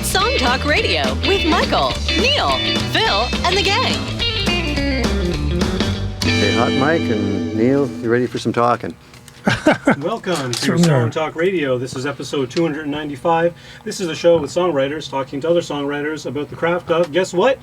It's Song Talk Radio with Michael, Neel, Phil, and the gang. Hey, Hot Mike and Neel, you ready for some talking? Welcome to Song Talk Radio. This is episode 295. This is a show with songwriters talking to other songwriters about the craft of, guess what?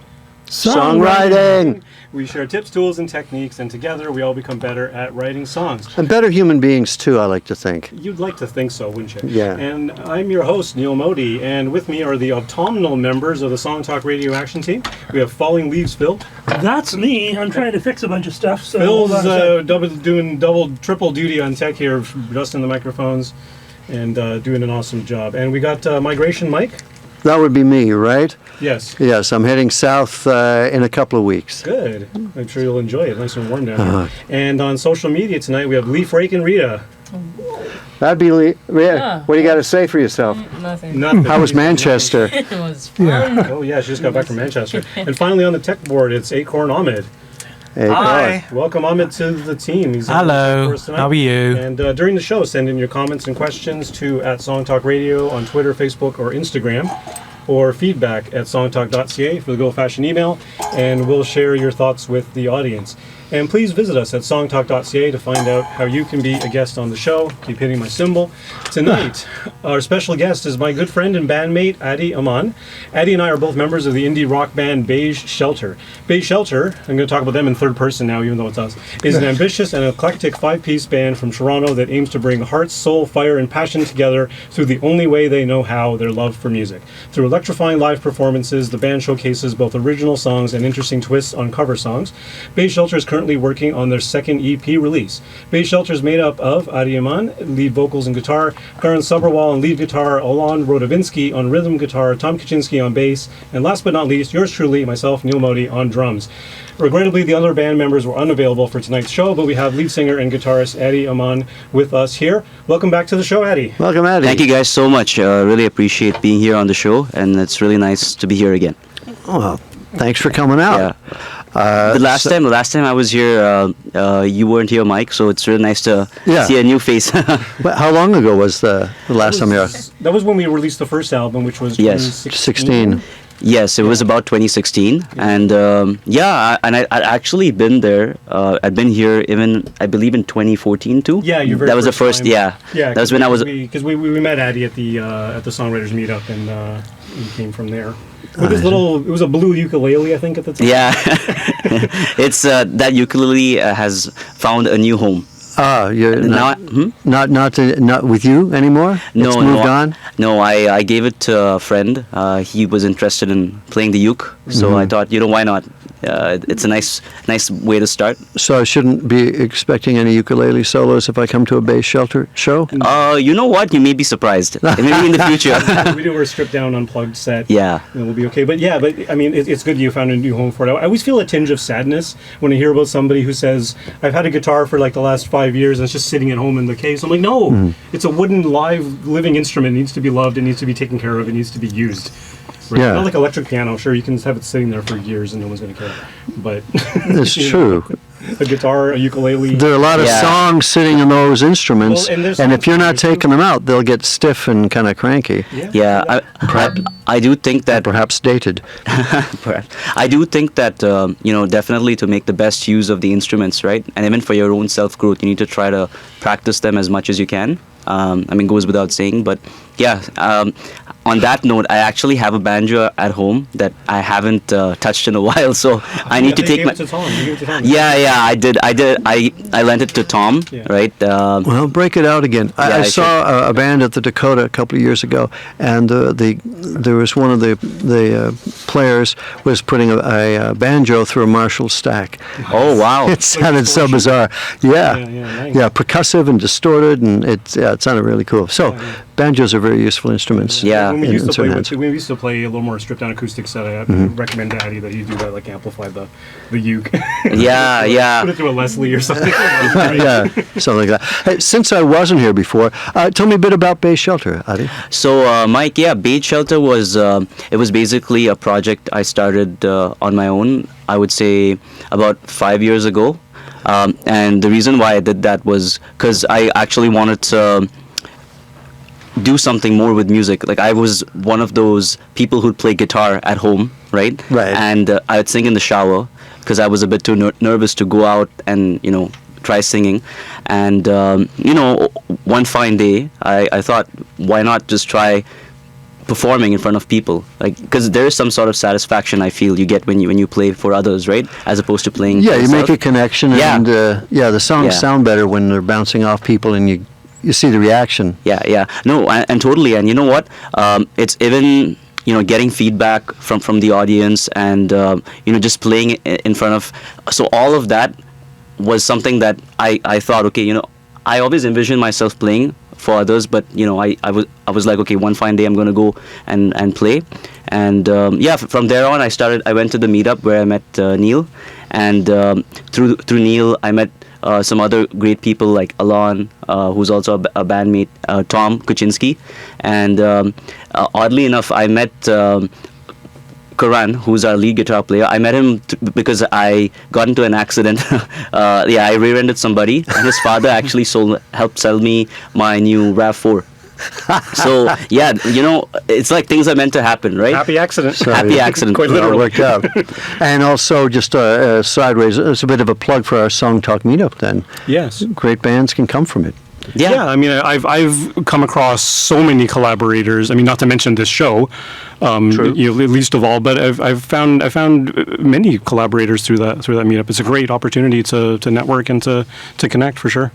Songwriting! We share tips, tools, and techniques, and together we all become better at writing songs. And better human beings too, I like to think. You'd like to think so, wouldn't you? Yeah. And I'm your host, Neel Modi, and with me are the autumnal members of the Song Talk Radio Action Team. We have Falling Leaves Phil. That's me. I'm trying to fix a bunch of stuff. So Phil's doing double, triple duty on tech here, adjusting the microphones and doing an awesome job. And we got Migration Mike. That would be me, right? Yes. Yes, I'm heading south in a couple of weeks. Good. I'm sure you'll enjoy it. Nice and warm down here. And on social media tonight, we have Leaf Rake and Rita. That'd be What do you got to say for yourself? Nothing. How was Manchester? It was fun. Oh, yeah, she just got back from Manchester. And finally on the tech board, it's Acorn Ahmed. Hey, Hi. Welcome, Ahmed, to the team. He's Hello. How are you? And during the show, send in your comments and questions to @SongTalkRadio on Twitter, Facebook, or Instagram, or feedback at songtalk.ca for the good-old-fashioned email, and we'll share your thoughts with the audience. And please visit us at songtalk.ca to find out how you can be a guest on the show. Keep hitting my symbol. Tonight, our special guest is my good friend and bandmate, Adi Aman. Adi and I are both members of the indie rock band Beige Shelter. Beige Shelter, I'm going to talk about them in third person now, even though it's us, is an ambitious and eclectic five-piece band from Toronto that aims to bring heart, soul, fire, and passion together through the only way they know how, their love for music. Through electrifying live performances, the band showcases both original songs and interesting twists on cover songs. Beige Shelter is currently working on their second EP release. Beige Shelter is made up of Adi Aman, lead vocals and guitar, Karan Sabrawal on lead guitar, Alon Rodovinsky on rhythm guitar, Tom Kaczynski on bass, and last but not least, yours truly, myself, Neel Modi, on drums. Regrettably, the other band members were unavailable for tonight's show, but we have lead singer and guitarist Adi Aman with us here. Welcome back to the show, Adi. Welcome, Adi. Thank you guys so much. Really appreciate being here on the show, and it's really nice to be here again. Oh, well, thanks for coming out. Yeah. The last time I was here, you weren't here, Mike. So it's really nice to see a new face. Well, how long ago was the last time you were? That was when we released the first album, which was Yes. 2016. 16. Yes, it was about 2016, and I'd actually been there. I'd been here even, I believe, in 2014 too. Yeah, your very that was the first first. time. Yeah, that was when I was. Because we met Adi at the songwriters meetup, and we came from there. With this little, it was a blue ukulele, I think, at the time. Yeah, it's that ukulele has found a new home. Ah, you're Now, not with you anymore? It's moved on? No, I gave it to a friend. He was interested in playing the uke, so I thought, why not? It's a nice way to start. So I shouldn't be expecting any ukulele solos if I come to a Beige Shelter show? You know what? You may be surprised. Maybe in the future. We do a stripped down, unplugged set. Yeah. And we'll be okay. But I mean, it's good you found a new home for it. I always feel a tinge of sadness when I hear about somebody who says, I've had a guitar for like the last 5 years and it's just sitting at home in the case. I'm like, no, it's a wooden, live, living instrument. It needs to be loved. It needs to be taken care of. It needs to be used. Right? Yeah. Not like electric piano. Sure, you can have it sitting there for years and no one's going to care. But It's true. A guitar, a ukulele. There are a lot of songs sitting in those instruments, Well, and and if you're not taking them out, they'll get stiff and kind of cranky. Yeah, I do think that Perhaps dated. I do think that definitely to make the best use of the instruments, right? And even for your own self growth, you need to try to practice them as much as you can. Goes without saying, but yeah. On that note, I actually have a banjo at home that I haven't touched in a while, so I need to take my. You gave it to Tom. Yeah, I did. I lent it to Tom, right? Well, break it out again. I I saw a band at the Dakota a couple of years ago, and there was one of the players was putting a banjo through a Marshall stack. Oh wow! It sounded so bizarre. Yeah, nice. percussive and distorted, and it sounded really cool. So, banjos are very useful instruments. Yeah. When we used in to play a little more stripped down acoustic set, I recommend to Adi that you do that, like amplify the uke. Yeah. Put it through a Leslie or something. Yeah, something like that. Hey, since I wasn't here before, tell me a bit about Beige Shelter, Adi. So, Mike, Beige Shelter was it was basically a project I started on my own. I would say about 5 years ago, and the reason why I did that was because I actually wanted to do something more with music. Like I was one of those people who'd play guitar at home, right? Right. And I would sing in the shower because I was a bit too nervous to go out and try singing. And one fine day, I thought, why not just try performing in front of people, like, because there is some sort of satisfaction I feel you get when you play for others, right, as opposed to playing Yeah, for you yourself. make a connection, and the songs Yeah. sound better when they're bouncing off people, and you see the reaction. Yeah. No, and totally. And you know what? It's even getting feedback from the audience, and just playing in front of. So all of that was something that I thought, okay, I always envisioned myself playing for others, but I was like, okay, one fine day I'm gonna go and play. And from there on I went to the meetup where I met Neel, and through Neel I met some other great people like Alon, who's also a bandmate, Tom Kuczynski, and oddly enough I met Karan, who's our lead guitar player. I met him because I got into an accident. I rear-ended somebody, and his father actually helped sell me my new RAV4. So yeah, it's like things are meant to happen, right? Happy accident. Happy accident. Quite It all literally. worked out. And also, just sideways, it's a bit of a plug for our Song Talk meetup then. Yes. Great bands can come from it. Yeah, I mean, I've come across so many collaborators. I mean, not to mention this show, least of all. But I've found many collaborators through that meetup. It's a great opportunity to network and to connect for sure.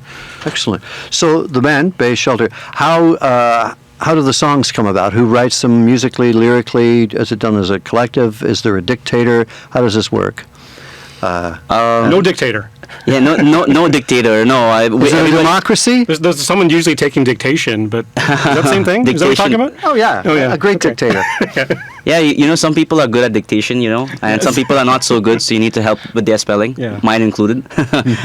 Excellent. So the band, Beige Shelter, how do the songs come about? Who writes them musically, lyrically? Is it done as a collective? Is there a dictator? How does this work? No dictator. Yeah, no dictator. No, Is it a democracy? There's someone usually taking dictation, but is that the same thing? Is that what you're talking about? Oh yeah, a great dictator. Yeah, some people are good at dictation, and some people are not so good, so you need to help with their spelling, mine included.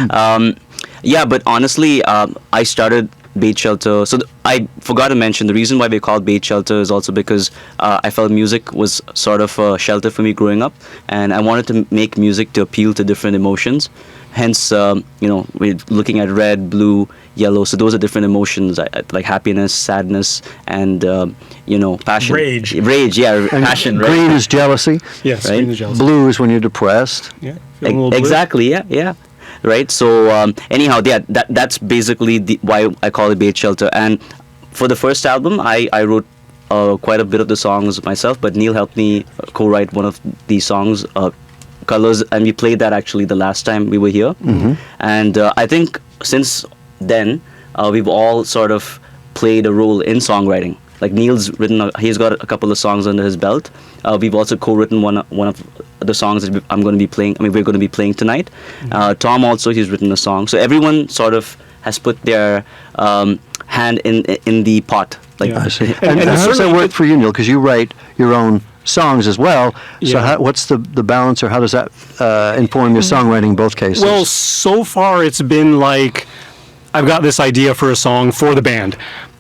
But honestly, I started Beige Shelter. So I forgot to mention the reason why we called Beige Shelter is also because I felt music was sort of a shelter for me growing up, and I wanted to make music to appeal to different emotions. Hence, we're looking at red, blue, yellow. So those are different emotions, like happiness, sadness, and passion. Rage. Yeah, And passion. Right? green is jealousy. Yes, Right? green is jealousy. Blue is when you're depressed. Yeah, feeling a little blue. Exactly. Yeah. Right. So anyhow, that's basically why I call it Beige Shelter. And for the first album, I wrote quite a bit of the songs myself, but Neel helped me co-write one of these songs, Colors, and we played that actually the last time we were here. Mm-hmm. And I think since then we've all sort of played a role in songwriting. Like Neel's he's got a couple of songs under his belt. We've also co-written one of the songs that we're going to be playing tonight. Mm-hmm. Tom also, he's written a song. So everyone sort of has put their hand in the pot. Like, Yeah. I see. And And how does that certainly work for you, Neel? Because you write your own songs as well. So Yeah. what's the balance, or how does that inform your songwriting in both cases? Well, so far it's been like I've got this idea for a song for the band.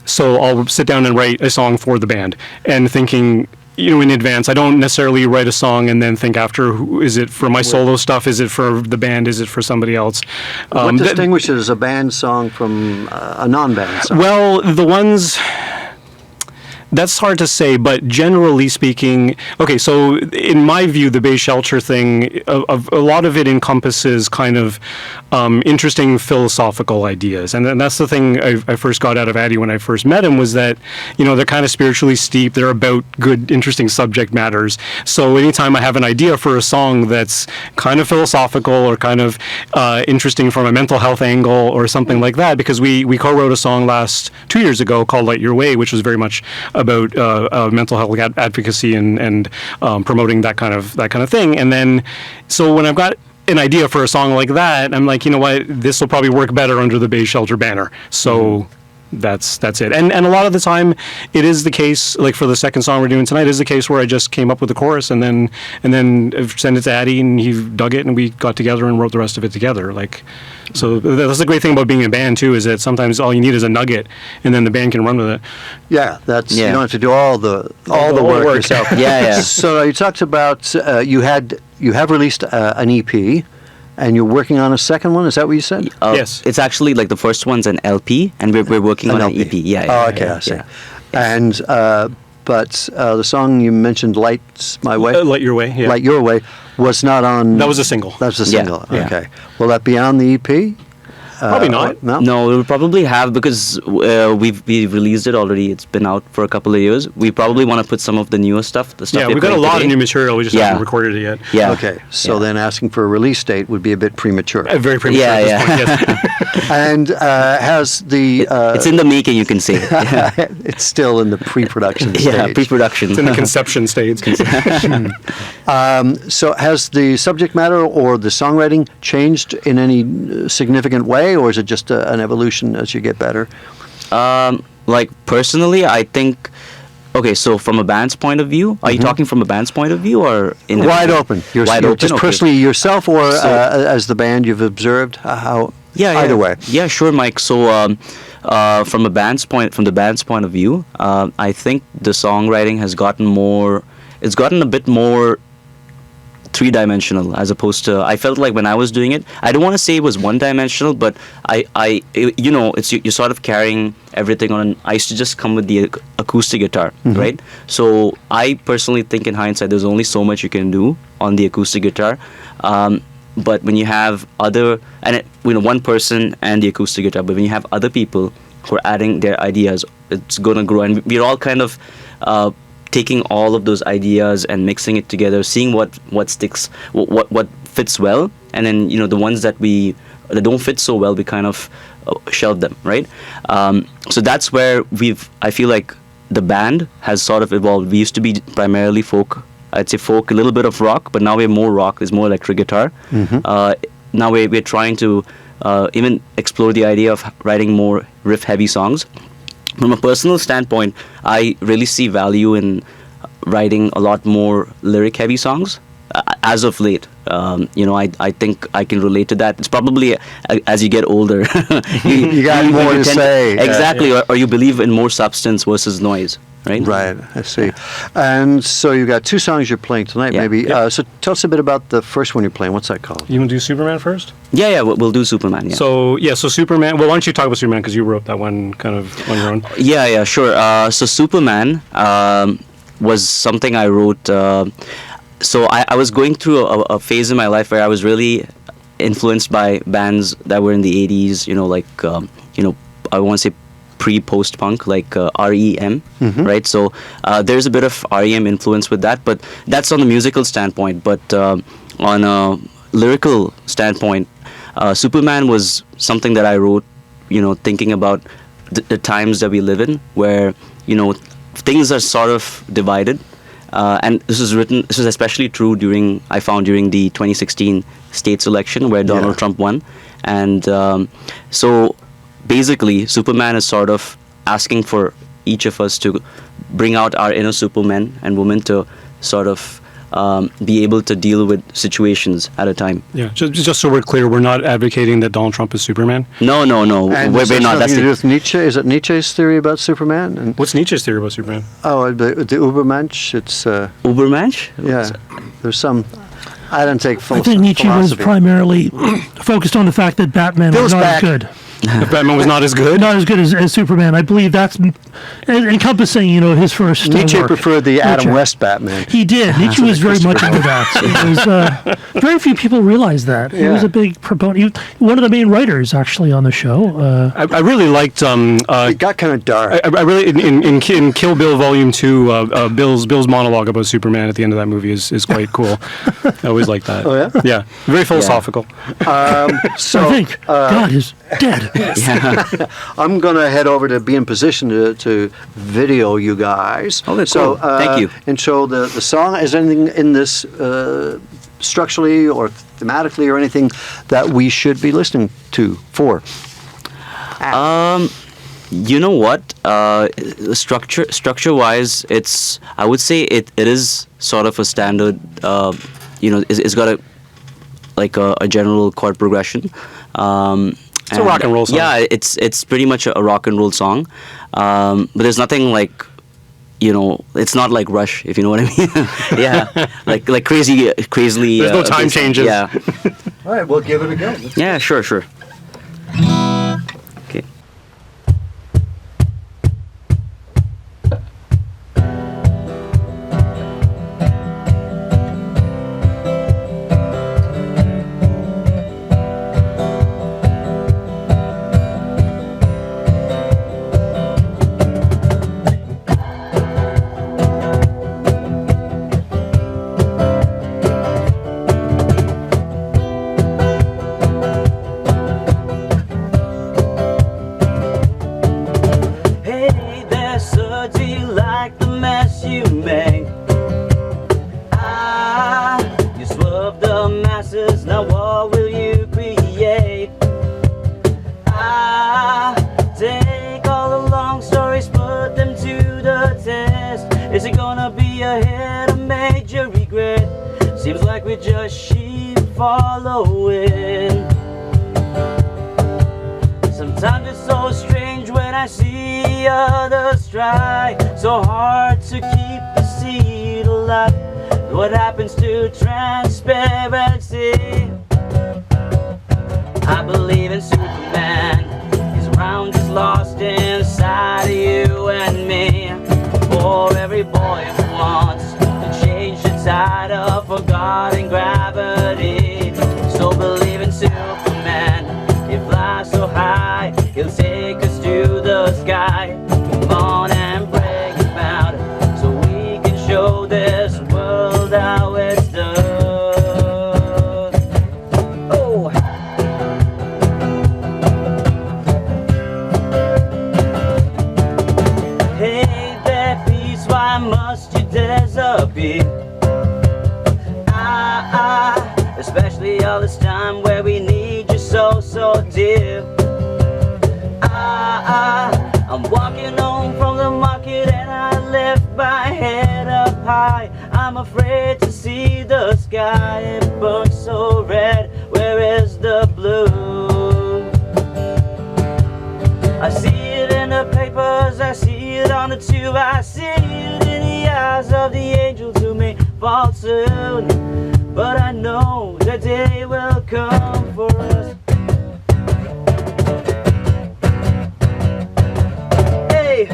So I'll sit down and write a song for the band, and thinking, in advance. I don't necessarily write a song and then think after, is it for my solo stuff? Is it for the band? Is it for somebody else? What distinguishes a band song from a non-band song? Well, the ones... That's hard to say, but generally speaking, okay, so in my view, the Beige Shelter thing, a lot of it encompasses kind of interesting philosophical ideas. And that's the thing I first got out of Adi when I first met him, was that, they're kind of spiritually steep. They're about good, interesting subject matters. So anytime I have an idea for a song that's kind of philosophical or kind of interesting from a mental health angle or something like that, because we co-wrote a song 2 years ago called Light Your Way, which was very much about mental health advocacy and promoting that kind of thing. And then, so when I've got an idea for a song like that, I'm like, you know what, this will probably work better under the Beige Shelter banner. So that's it. And a lot of the time, it is the case. Like for the second song we're doing tonight, is the case where I just came up with the chorus and then sent it to Adi, and he dug it, and we got together and wrote the rest of it together. So that's the great thing about being in a band too, is that sometimes all you need is a nugget, and then the band can run with it. Yeah, you don't have to do all the work yourself. Yeah. So you talked about you have released an EP, and you're working on a second one. Is that what you said? Yes. It's actually like the first one's an LP, and we're working on an EP. Yeah. Oh, okay, I see. Yeah. And but the song you mentioned, "Lights My Way," Light Your Way. Yeah. "Light Your Way," was not on. That was a single. That's a Yeah. single. Yeah. Okay. Will that be on the EP? Probably not. No. No, we will probably have, because we've released it already. It's been out for a couple of years. We probably want to put some of the newer stuff. The stuff Yeah, we're we've got a playing lot of today. new material. We just Yeah. haven't recorded it yet. Yeah. Okay. So Yeah. then asking for a release date would be a bit premature. Very premature Yeah, at this yeah. point. Yes. And has the It's in the making, you can say. it's still in the pre-production stage. Yeah, pre-production. It's in the conception stage. So has the subject matter or the songwriting changed in any significant way, or is it just an evolution as you get better? Like personally, I think. Okay, so from a band's point of view, are you talking from a band's point of view or in Wide open. Wide you're open, just okay. personally yourself, or So- as the band you've observed? How? Yeah, Either yeah. way. Yeah, sure, Mike. So, from the band's point of view, I think the songwriting has gotten more. It's gotten a bit more three-dimensional, as opposed to. I felt like when I was doing it, I don't want to say it was one-dimensional, but it's you're sort of carrying everything on. I used to just come with the acoustic guitar, right? So I personally think, in hindsight, there's only so much you can do on the acoustic guitar. But when you have one person and the acoustic guitar, but when you have other people who are adding their ideas, it's gonna grow. And we're all kind of taking all of those ideas and mixing it together, seeing what sticks, what fits well, and then the ones that don't fit so well, we kind of shelve them, right? So that's where I feel like the band has sort of evolved. We used to be primarily folk. I'd say folk, a little bit of rock, but now we're more rock. There's more electric guitar. Now we're trying to even explore the idea of writing more riff-heavy songs. From a personal standpoint, I really see value in writing a lot more lyric-heavy songs. As of late, I think I can relate to that. It's probably as you get older, You got more to say. Exactly, or you believe in more substance versus noise, right? Right, I see. And so you've got two songs you're playing tonight, Yeah. maybe. Yeah. So tell us a bit about the first one you're playing. What's that called? You want to do Superman first? Yeah, we'll do Superman. Yeah. So Superman. Well, why don't you talk about Superman, because you wrote that one kind of on your own. Yeah, sure. So Superman was something I wrote. So I was going through a phase in my life where I was really influenced by bands that were in the 80s, I want to say pre-post-punk, like REM, right? So there's a bit of REM influence with that, but that's on the musical standpoint. But on a lyrical standpoint, Superman was something that I wrote, thinking about the times that we live in, where, things are sort of divided. And this is especially true during the 2016 states election, where Donald Trump won. And so basically, Superman is sort of asking for each of us to bring out our inner supermen and women to sort of be able to deal with situations at a time. Yeah, just so we're clear, we're not advocating that Donald Trump is Superman. No. And We're this has not. nothing That's to do the, with Nietzsche? Is it Nietzsche's theory about Superman? And, What's Nietzsche's theory about Superman? the Ubermensch, it's, Ubermensch? yeah, there's some, I don't take I think Nietzsche was philosophy. primarily focused on the fact that Batman Bill's was not back. as good. If Batman was not as good. Not as good as Superman. I believe that's encompassing, his first Nietzsche work. preferred the Adam Nietzsche. West Batman. He did. Nietzsche was very much into that. It was, very few people realize that. He was Yeah. a big proponent. He was one of the main writers, actually, on the show. I really liked. It got kind of dark. I really in Kill Bill Volume 2, Bill's monologue about Superman at the end of that movie is quite cool. I always like that. Oh, yeah? Yeah, very philosophical. So I think God is dead. I'm going to head over to be in position to video you guys. Okay, So, cool. Thank you. And so the song, is anything in this structurally or thematically or anything that we should be listening to for? You know what? Structure-wise, I would say it is sort of a standard. It's got a general chord progression. It's a rock and roll song. Yeah, it's pretty much a rock and roll song. But there's nothing like, it's not like Rush, if you know what I mean. Yeah, like crazily. There's no time changes. Yeah. All right, we'll give it a go. Yeah, sure. Okay. ahead a major regret. Seems like we're just sheep following. Sometimes it's so strange when I see others try so hard to keep the seed alive. What happens to transparency? I believe in Superman. He's around just lost inside of you and me. For every boy who wants to change the tide of forgotten gravity. So believe in Superman. He flies so high, he'll take us to the sky. Come on and bring him out, so we can show this world how it's done. Oh. Hey there, peace, why must you disappear? Especially all this time where we need you so, so dear. I'm walking home from the market and I lift my head up high. I'm afraid to see the sky, it burns so red. Where is the blue? I see it in the papers, I see it on the tube, I see it in the eyes of the angels who may fall soon. But I know the day will come for us. Hey,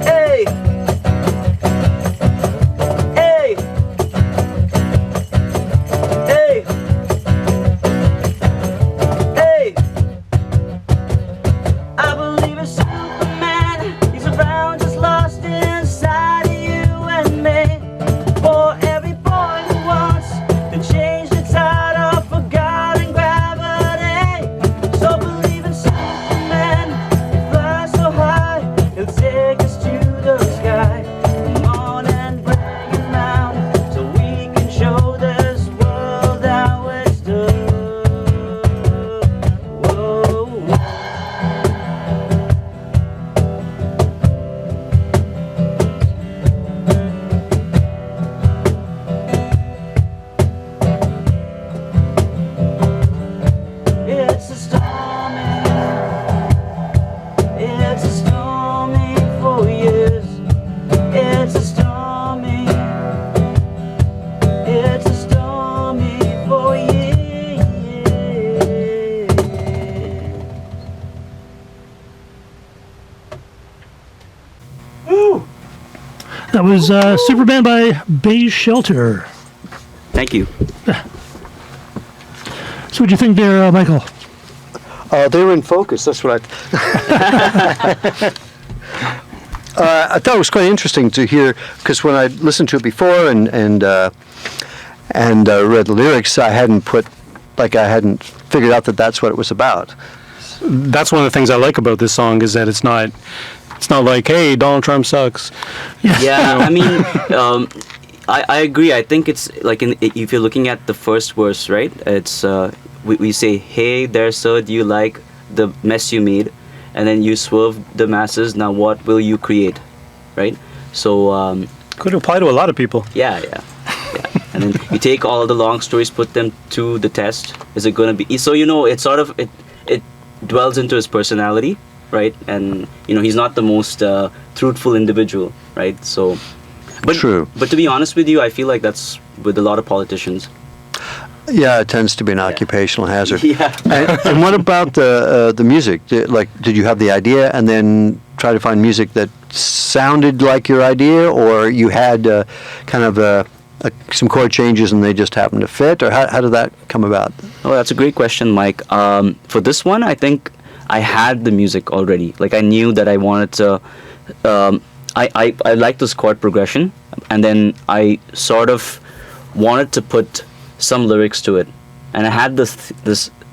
hey, hey, hey, hey. I believe in Superman. He's around just lost inside of you and me. For every boy who wants to change the tide of forgotten gravity. So believe in Superman. He flies so high, he'll take us to the sky. Come on and bring him out, so we can show this world how it's done. Whoa. It's a stormy for years. It's a stormy for years. Woo! That was Superman by Beige Shelter. Thank you. So what'd you think there, Michael? They were in focus. That's what I thought it was quite interesting to hear, because when I listened to it before and read the lyrics, I hadn't figured out that that's what it was about. That's one of the things I like about this song, is that it's not like, hey, Donald Trump sucks. Yeah, I mean, I agree. I think it's like if you're looking at the first verse, right? It's we say, hey there, sir, do you like the mess you made? And then you swerve the masses. Now what will you create, right? So Could apply to a lot of people. yeah. And then you take all the long stories, put them to the test. Is it going to be so? It's sort of it dwells into his personality, right? And he's not the most truthful individual, right? So. True. But to be honest with you, I feel like that's with a lot of politicians. Yeah, it tends to be an occupational hazard. Yeah. And what about the music? Did you have the idea and then try to find music that sounded like your idea, or you had kind of some chord changes and they just happened to fit, or how did that come about? Oh, that's a great question, Mike. For this one, I think I had the music already. Like, I knew that I wanted to. I like this chord progression, and then I sort of wanted to put some lyrics to it, and I had this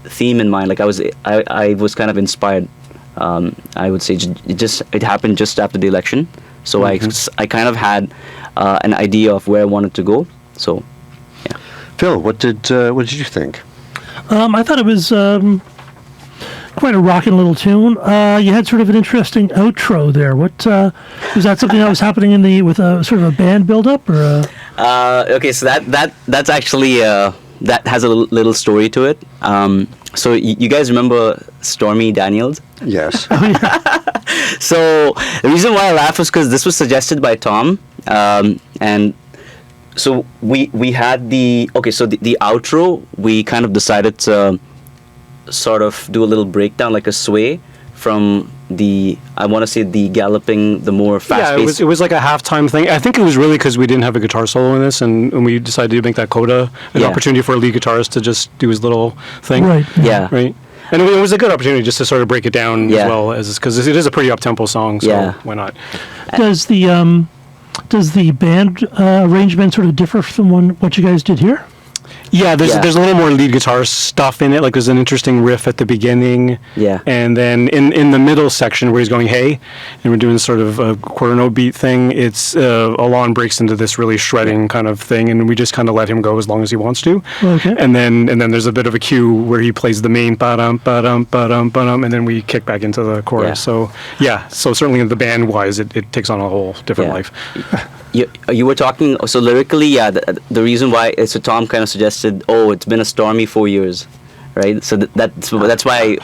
theme in mind. Like, I was kind of inspired. I would say it happened just after the election, so Mm-hmm. I kind of had an idea of where I wanted to go. So, yeah. Phil, what did you think? I thought it was quite quite a rocking little tune. You had sort of an interesting outro there. What was that? Something that was happening with a sort of a band build-up, or? Okay, so that's actually that has a little story to it. So you guys remember Stormy Daniels? Yes. So the reason why I laugh is because this was suggested by Tom, and so we had the outro. We kind of decided to sort of do a little breakdown, like a sway from the galloping, the more fast-paced. It was like a halftime thing. I think it was really because we didn't have a guitar solo in this, and we decided to make that coda an opportunity for a lead guitarist to just do his little thing. Right. Yeah. Right. And it was a good opportunity just to sort of break it down as well, as because it is a pretty up-tempo song, so why not? Does the band arrangement sort of differ from what you guys did here? Yeah, there's a little more lead guitar stuff in it. Like there's an interesting riff at the beginning. Yeah. And then in the middle section where he's going, hey, and we're doing sort of a quarter note beat thing, it's Alon breaks into this really shredding kind of thing, and we just kind of let him go as long as he wants to. Okay. And then there's a bit of a cue where he plays the main ba-dum, ba-dum, ba-dum, ba-dum, and then we kick back into the chorus. Yeah. So certainly in the band-wise, it takes on a whole different life. You were talking, so lyrically, the reason why, so Tom kind of suggested, it's been a stormy 4 years, right? So that's why,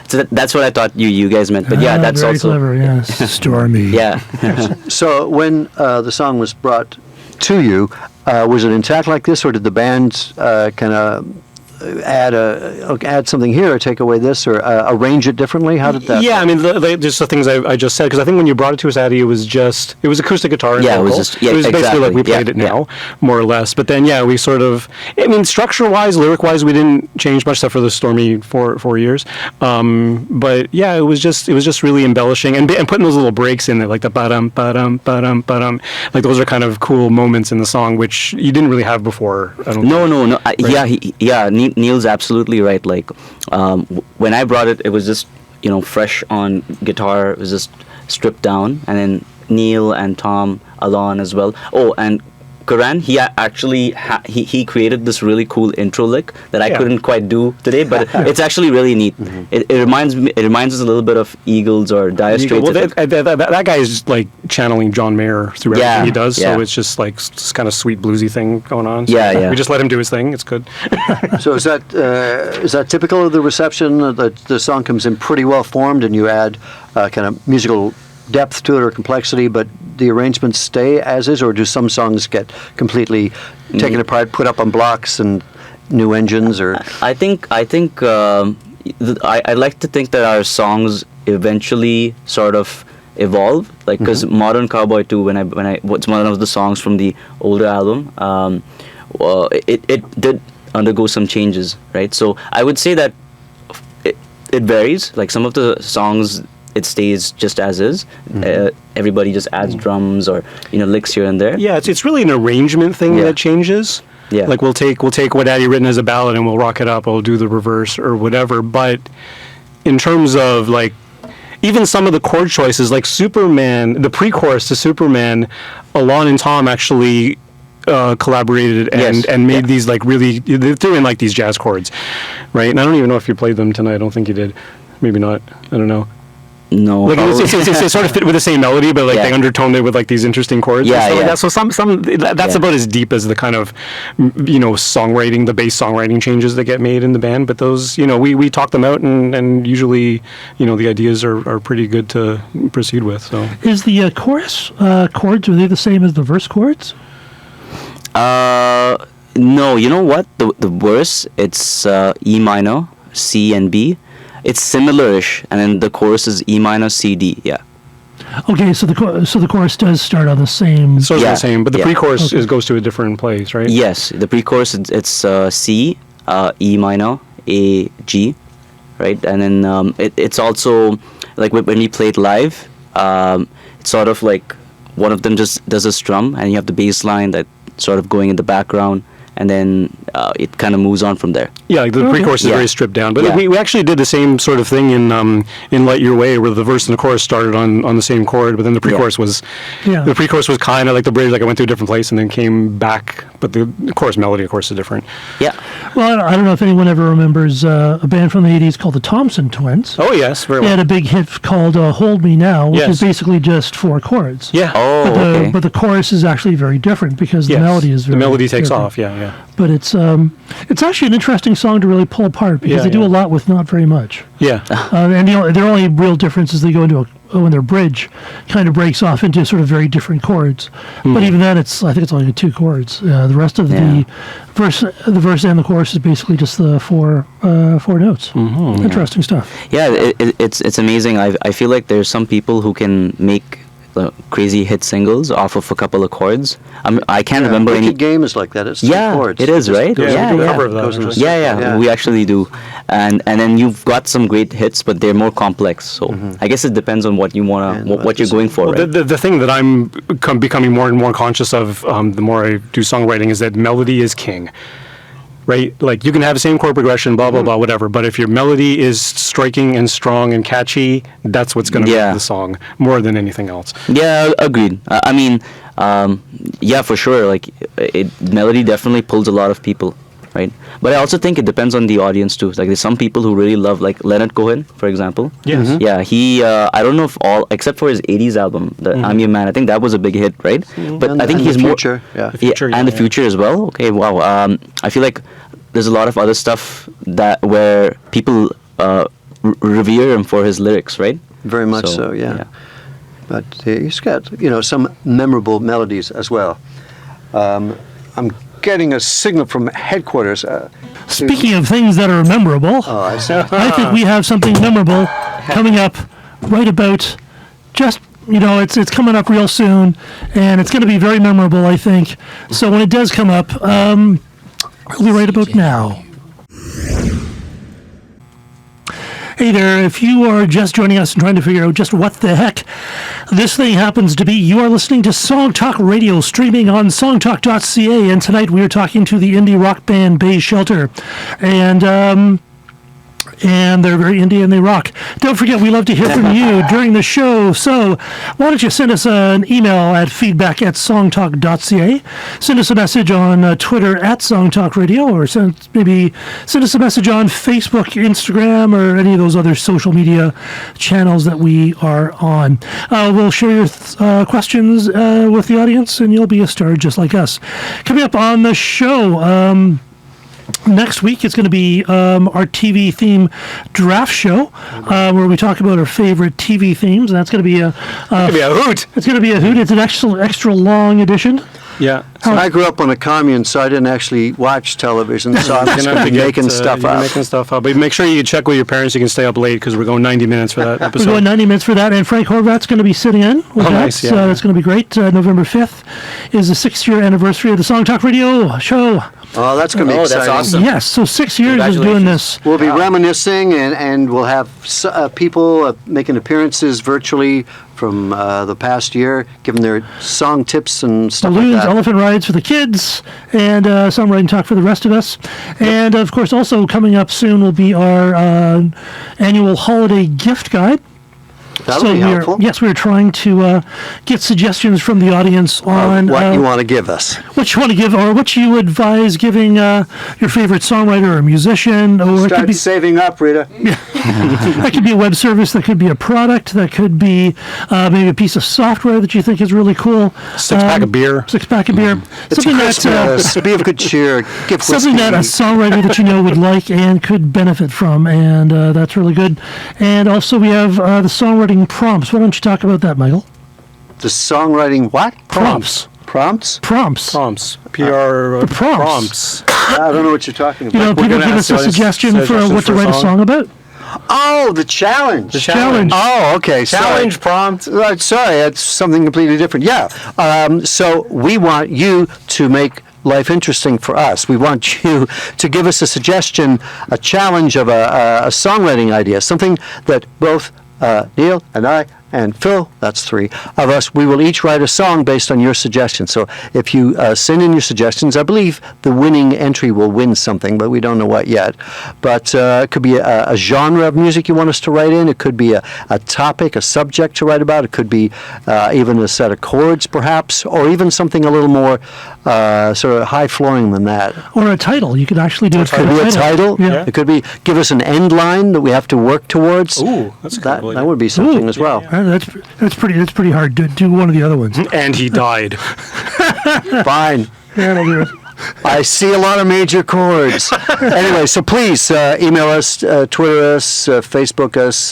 that's what I thought you guys meant. But that's very also clever. Yes. Stormy. Yeah. So when the song was brought to you, was it intact like this, or did the band kind of add something here, or take away this, or arrange it differently? How did that? Yeah, I mean, just the things I just said, because I think when you brought it to us, Adi, it was acoustic guitar and vocal. It was basically like we played it now, more or less. But then, we sort of, I mean, structure-wise, lyric-wise, we didn't change much, except for the stormy 4 years. But yeah, it was just really embellishing and putting those little breaks in there, like the ba-dum, ba-dum, ba-dum, ba-dum. Like those are kind of cool moments in the song, which you didn't really have before. I don't No. Right? Neil's absolutely right. Like when I brought it, it was just fresh on guitar. It was just stripped down, and then Neel and Tom, Alon as well. Oh, and Karan, he actually he created this really cool intro lick that I couldn't quite do today, but it's actually really neat. Mm-hmm. It reminds us a little bit of Eagles or Dire Straits. Well, that guy is like channeling John Mayer through everything he does, so it's just like this kind of sweet bluesy thing going on. So we just let him do his thing. It's good. So is that typical of the reception? That the song comes in pretty well formed, and you add kind of musical depth to it or complexity, but the arrangements stay as is, or do some songs get completely taken apart, put up on blocks and new engines? Or I like to think that our songs eventually sort of evolve, like because Modern Cowboy 2, what's one of the songs from the older album, it did undergo some changes, right? So I would say that it varies. Like some of the songs, it stays just as is. Everybody just adds drums or licks here and there. Yeah, it's really an arrangement thing that changes. Yeah, like we'll take what Adi written as a ballad and we'll rock it up. We'll do the reverse or whatever. But in terms of like even some of the chord choices, like Superman, the pre-chorus to Superman, Alon and Tom actually collaborated and made these like really, they threw in like these jazz chords, right? And I don't even know if you played them tonight. I don't think you did. Maybe not. I don't know. No, like it sort of fit with the same melody, but like they undertoned it with like these interesting chords. Like that. So that's about as deep as the kind of songwriting, the bass songwriting changes that get made in the band. But those, we talk them out, and usually, the ideas are pretty good to proceed with. So is the chorus chords, are they the same as the verse chords? No, you know what? The verse, it's E minor, C and B. It's similar-ish, and then the chorus is E minor, C, D. Yeah. Okay, so the chorus does start on the same. So it's the same, but the pre-chorus goes to a different place, right? Yes, the pre-chorus it's C, E minor, A, G, right, and then it's also like when we play it live, it's sort of like one of them just does a strum, and you have the bass line that sort of going in the background. And then it kind of moves on from there. Yeah, like the pre-chorus is very stripped down. But we actually did the same sort of thing in Light Your Way, where the verse and the chorus started on the same chord, but then the pre-chorus was kind of like the bridge, like it went to a different place and then came back. but the chorus melody, of course, is different. Yeah. Well, I don't know if anyone ever remembers a band from the 80s called the Thompson Twins. Oh, yes, very They well. had a big hit called Hold Me Now, which Yes. is basically just 4 chords. Yeah. Oh, okay. But the chorus is actually very different because Yes. the melody is very The melody takes different. off, yeah. But it's actually an interesting song to really pull apart because Yeah, they do yeah. a lot with not very much. Yeah. And their only real difference is they go into when their bridge kind of breaks off into sort of very different chords. But even then, I think it's only 2 chords. The rest of the verse and the chorus is basically just the 4 notes. Interesting stuff. Yeah, it's amazing. I feel like there's some people who can make crazy hit singles off of a couple of chords. I can't remember Wicked any. Game is like that. It's 2 Yeah, chords. it is, right? Yeah, Yeah, we do a yeah. cover of that. Goes in the actually. Yeah, we actually do. And then you've got some great hits, but they're more complex. So I guess it depends on what you wanna, And what you're going for, Well, right? the thing that I'm becoming more and more conscious of the more I do songwriting is that melody is king. Right? Like, you can have the same chord progression, blah, blah, blah, whatever, but if your melody is striking and strong and catchy, that's what's going to Yeah. make the song more than anything else. Yeah, agreed. I mean, yeah, for sure. Like, melody definitely pulls a lot of people, right? But I also think it depends on the audience too. Like, there's some people who really love, like Leonard Cohen, for example. Yes. Yeah, he. I don't know if all except for his '80s album, the I'm Your Man. I think that was a big hit, right? But And- I think and he's the more. Future, yeah. The Future, and the yeah. future as well. Okay, wow. I feel like there's a lot of other stuff that where people revere him for his lyrics, right? Very much so, yeah. But he's got, some memorable melodies as well. I'm getting a signal from headquarters. Speaking of things that are memorable, I see. I think we have something memorable coming up right about just, it's coming up real soon, and it's going to be very memorable, I think. So when it does come up, it'll be right about now. Hey there, if you are just joining us and trying to figure out just what the heck this thing happens to be, you are listening to Song Talk Radio, streaming on songtalk.ca, and tonight we are talking to the indie rock band Beige Shelter. And they're very indie and they rock. Don't forget, we love to hear from you during the show. So why don't you send us an email at feedback@songtalk.ca. Send us a message on Twitter @SongTalkRadio, or maybe send us a message on Facebook, Instagram, or any of those other social media channels that we are on. We'll share your questions with the audience, and you'll be a star just like us. Coming up on the show, next week, it's going to be our TV theme draft show, where we talk about our favorite TV themes, and that's going to be a hoot. It's going to be a hoot. It's an extra long edition. Yeah. I grew up on a commune, so I didn't actually watch television, so I'm just going to be making stuff up. Making stuff up. But make sure you check with your parents. You can stay up late because we're going 90 minutes for that We're episode. going 90 minutes for that, and Frank Horvat's going to be sitting in with that. Nice, yeah. So that's going to be great. November 5th is the 6th-year anniversary of the Song Talk Radio show. Oh, that's going to be Oh, that's exciting. awesome. Yes, so 6 years of doing this. We'll be reminiscing, and we'll have people making appearances virtually from the past year, giving their song tips and stuff Balloons, like that. elephant rides for the kids, and songwriting talk for the rest of us. And of course, also coming up soon will be our annual holiday gift guide. That'll be helpful. We're trying to get suggestions from the audience on What you want to give us. what you want to give, or what you advise giving your favorite songwriter or musician, or it could Start be saving up, Rita. that could be a web service, that could be a product, that could be maybe a piece of software that you think is really cool. Six-pack of beer. 6-pack of beer. It's Christmas. Be of good cheer. Give Something that a songwriter that you know would like and could benefit from, and that's really good. And also we have the songwriting prompts. Why don't you talk about that, Michael? The songwriting what? Prompts. Prompts? Prompts. Prompts. PR prompts. I don't know what you're talking You know, about. people gonna give ask us a the audience suggestion for suggestions what to for a write a song. song about. Oh, the challenge. The challenge. Oh, okay. Challenge prompt. Sorry, that's something completely different. Yeah. So we want you to make life interesting for us. We want you to give us a suggestion, a challenge of a songwriting idea, something that both Neel and I and Phil, that's 3 of us. We will each write a song based on your suggestions. So if you send in your suggestions, I believe the winning entry will win something, but we don't know what yet. But it could be a genre of music you want us to write in. It could be a topic, a subject to write about. It could be even a set of chords, perhaps, or even something a little more sort of high-flowing than that. Or a title. You could actually do it for Could be a title. Yeah. It could be give us an end line that we have to work towards. Ooh, that's a good idea. That would be something as well. That's pretty hard. Do one of the other ones. And he died. Fine. Yeah, I'll do it. I see a lot of major chords. Anyway, so please email us, Twitter us, Facebook us.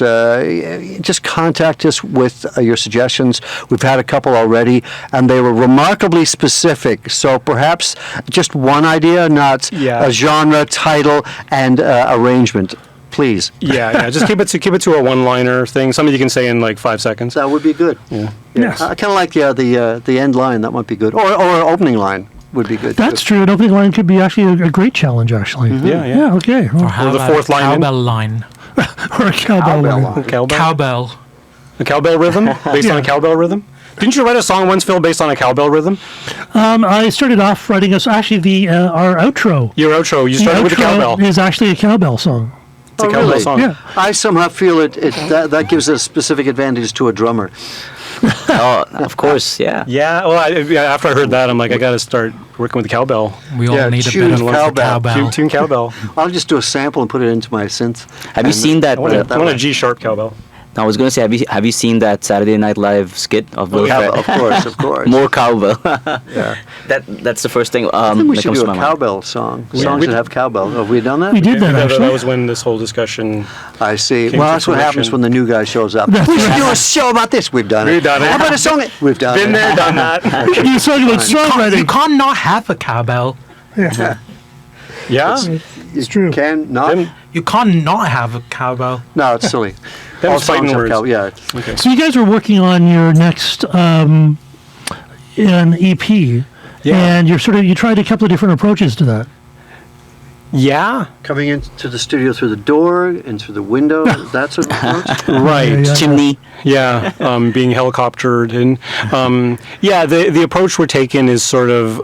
Just contact us with your suggestions. We've had a couple already, and they were remarkably specific. So perhaps just one idea, not a genre, title, and arrangement. Please. Yeah. Just keep it to a one-liner thing. Something you can say in like 5 seconds. That would be good. Yeah. Yes. I kind of like the end line. That might be good. Or an opening line would be good. That's too. true. An opening line could be actually a great challenge, actually. Yeah. Yeah, okay. Well, How the about fourth a line in? cowbell line. or a cowbell line. Cowbell. Cowbell. A cowbell rhythm based on a cowbell rhythm. Didn't you write a song once, Phil, based on a cowbell rhythm? I started off writing actually our outro. Your outro. You started with a cowbell. Is actually a cowbell song. It's a cowbell really? song. Yeah. I somehow feel that gives a specific advantage to a drummer. Oh, of course, yeah. Yeah. Well, after I heard that, I'm like, I got to start working with the cowbell. We all need a tune bit of cowbell. cowbell. Tune cowbell. I'll just do a sample and put it into my synth. Have you seen that? I want that a way. G-sharp cowbell. I was going to say, have you seen that Saturday Night Live skit of Will Cowbell, Ferrell? of course. More cowbell. Yeah. That's the first thing. I think we that should comes do to a my mind. cowbell song. Songs that have cowbell. Have we done that? We did that, That actually. was when this whole discussion. I see. Came Well, to that's what happens fruition. when the new guy shows up. That's We should right. do a show about this. We've done it. We've done it. How about a song? We've done Been it. there, done that. You sung about You songwriting. can't not have a cowbell. Yeah, Yeah. it's true. Can not? Them, You can't not have a cowbell. No, it's silly. them All fighting songs have words. cow- yeah. it's- So you guys are working on your next an EP, and you tried a couple of different approaches to that. Yeah. Coming into the studio through the door and through the window. That sort of approach. Right. Yeah. Chimney. Yeah, being helicoptered and the approach we're taking is sort of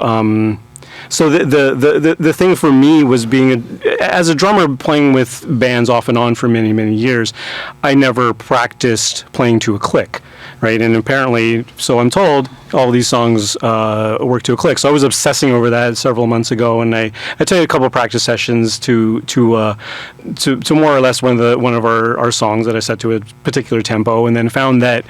so the thing for me was being as a drummer playing with bands off and on for many years, I never practiced playing to a click, right? And apparently, so I'm told, all of these songs work to a click. So I was obsessing over that several months ago, and I took a couple of practice sessions to more or less one of our songs that I set to a particular tempo, and then found that,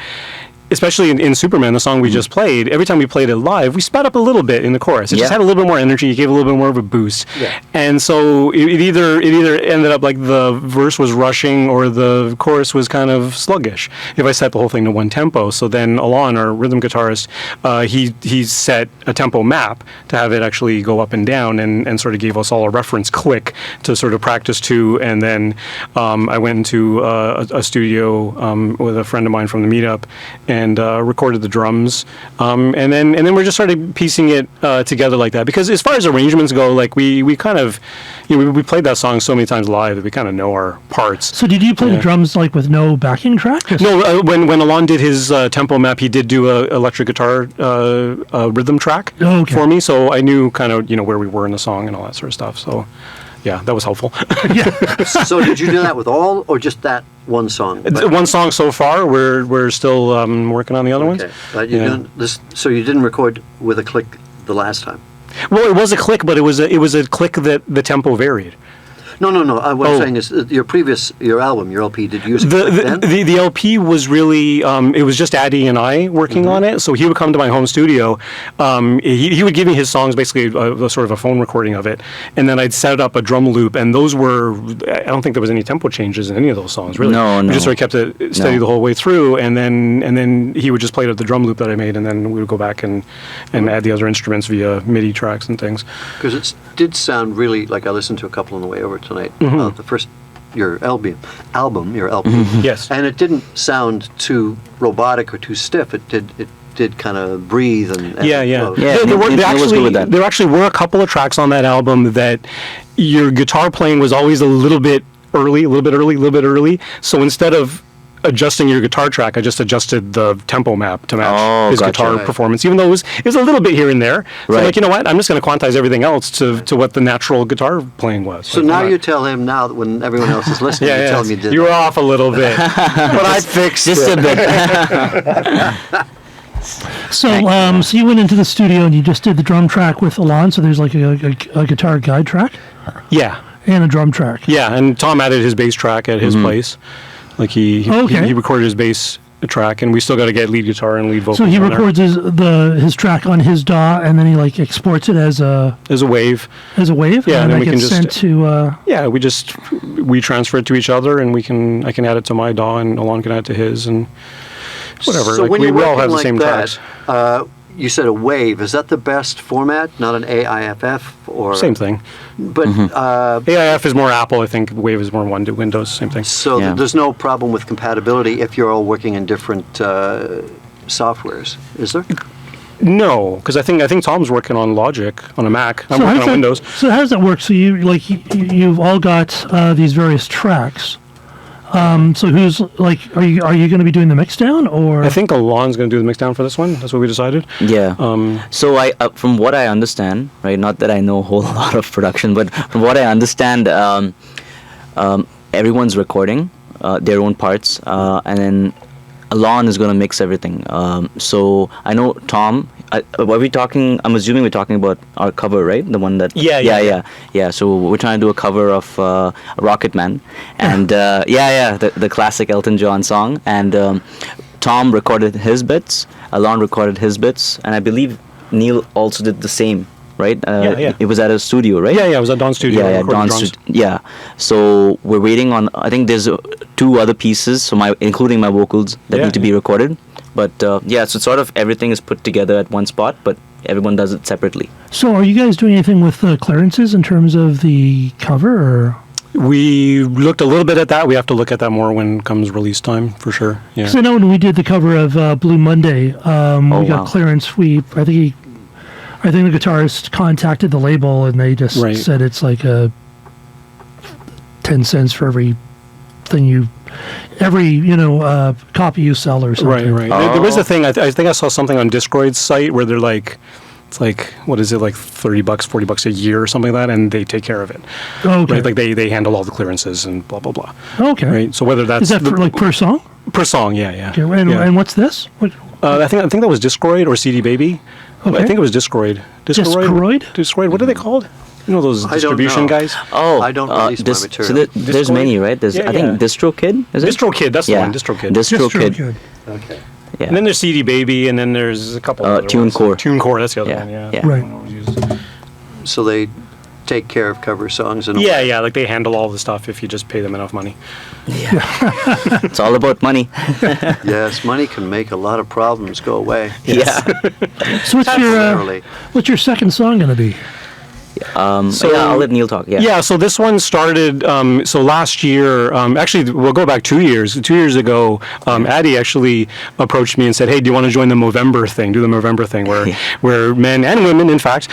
especially in Superman, the song we just played, every time we played it live, we sped up a little bit in the chorus. It just had a little bit more energy. It gave a little bit more of a boost. Yeah. And so it either ended up like the verse was rushing or the chorus was kind of sluggish if I set the whole thing to one tempo. So then Alon, our rhythm guitarist, he set a tempo map to have it actually go up and down, and sort of gave us all a reference click to sort of practice to. And then I went into a studio with a friend of mine from the meetup and recorded the drums, and then we just started piecing it together like that. Because as far as arrangements go, like we kind of, we played that song so many times live that we kind of know our parts. So did you play the drums like with no backing track? Just- No, when Alon did his tempo map, he did do a electric guitar rhythm track Okay. for me, so I knew kind of where we were in the song and all that sort of stuff. So yeah, that was helpful. So did you do that with all or just that one song? One song so far. We're still working on the other ones. Okay. But you Yeah. didn't, so you didn't record with a click the last time? Well, it was a click, but it was a click that the tempo varied. No. What Oh. I'm saying is your album, your LP, did you use a click then? The LP was really it was just Adi and I working on it. So he would come to my home studio. He would give me his songs, basically a sort of a phone recording of it, and then I'd set up a drum loop. And those were, I don't think there was any tempo changes in any of those songs, really. No. We just sort of kept it steady the whole way through, and then he would just play it at the drum loop that I made, and then we would go back and add the other instruments via MIDI tracks and things. Because it did sound really like I listened to a couple on the way over tonight. The first, your LP, your LP. Yes. And it didn't sound too robotic or too stiff. It did kind of breathe and Yeah. flow. Yeah. There was good with that. there actually were a couple of tracks on that album that your guitar playing was always a little bit early. So instead of adjusting your guitar track, I just adjusted the tempo map to match Oh, his gotcha. guitar Right. performance, even though it was a little bit here and there. So Right. like, you know what? I'm just going to quantize everything else to what the natural guitar playing was. So Like, now I'm you not- tell him now that when everyone else is listening, you tell him you did you were that. off a little bit. But I fixed Just it. a bit. So you went into the studio and you just did the drum track with Alon. So there's like a guitar guide track Yeah. and a drum track. Yeah, and Tom added his bass track at his place. Like he Okay. recorded his bass track, and we still got to get lead guitar and lead vocals. So he on there. records his track on his DAW, and then he like exports it as a As a wave. wave. Yeah, and then that we can gets just- sent to. Yeah, we transfer it to each other, and I can add it to my DAW, and Alon can add it to his, and whatever. So like when we you're all working have the like same that, tracks. you said a wave. Is that the best format? Not an AIFF or Same thing. But AIF is more Apple, I think. Wave is more Windows. Same thing. so Yeah. there's no problem with compatibility if you're all working in different softwares, is there? No, because I think Tom's working on Logic on a Mac. I'm So working how's on that- Windows. So how does that work? So you've all got these various tracks. So who's like, are you going to be doing the mix down or? I think Alon's going to do the mix down for this one. That's what we decided. Yeah. So from what I understand, right? Not that I know a whole lot of production, but from what I understand, everyone's recording their own parts, and then Alon is going to mix everything. So I know Tom. Are we talking? I'm assuming we're talking about our cover, right? The one that. Yeah. So we're trying to do a cover of Rocket Man, and the classic Elton John song. And Tom recorded his bits, Alon recorded his bits, and I believe Neel also did the same, right? Yeah. It was at a studio, right? Yeah, it was at Dawn Studio. Yeah, recorded Dawn drums. Yeah. So we're waiting on. I think there's 2 other pieces, so including my vocals that need to be recorded. But so sort of everything is put together at one spot, but everyone does it separately. So are you guys doing anything with clearances in terms of the cover or? We looked a little bit at that. We have to look at that more when comes release time, for sure. Yeah. Because I know when we did the cover of Blue Monday, we got wow. clearance. I think the guitarist contacted the label and they just Right. said it's like 10 cents for every copy you sell or something. Right. There was a thing. I think I saw something on Discord's site where they're like, it's like, what is it, like $30, $40 a year or something like that, and they take care of it. Okay. Right? Like they handle all the clearances and blah blah blah. Okay. Right. So whether that's Is that for like per song? per song, yeah. Okay. And, Yeah. and what's this? What? I think that was Discroid or CD Baby. Okay. I think it was Discroid. Discroid? Discroid. What are they called? You know those I don't distribution know. guys? Oh, I don't release my so material. there's Discord? many, right? There's Yeah, I think yeah. DistroKid, is it? DistroKid. That's the one. DistroKid. DistroKid. Okay. Yeah. And then there's CD Baby, and then there's a couple. other ones. TuneCore. TuneCore. That's the other Yeah, one. Yeah. yeah. Right. One always used. So they take care of cover songs and Yeah. Like they handle all the stuff if you just pay them enough money. It's all about money. Yes, money can make a lot of problems go away. Yeah. So Literally. what's your second song going to be? So I'll let Neel talk. Yeah. Yeah, so this one started, so last year, actually, we'll go back 2 years. 2 years ago, Adi actually approached me and said, hey, do you want to join the Movember thing, where men and women, in fact,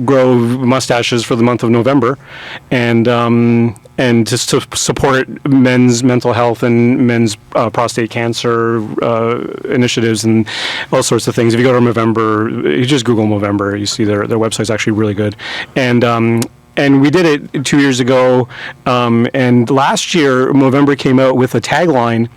grow mustaches for the month of November, and just to support men's mental health and men's prostate cancer initiatives and all sorts of things. If you go to Movember, you just Google Movember, you see their website's actually really good. And we did it 2 years ago, and last year Movember came out with a tagline,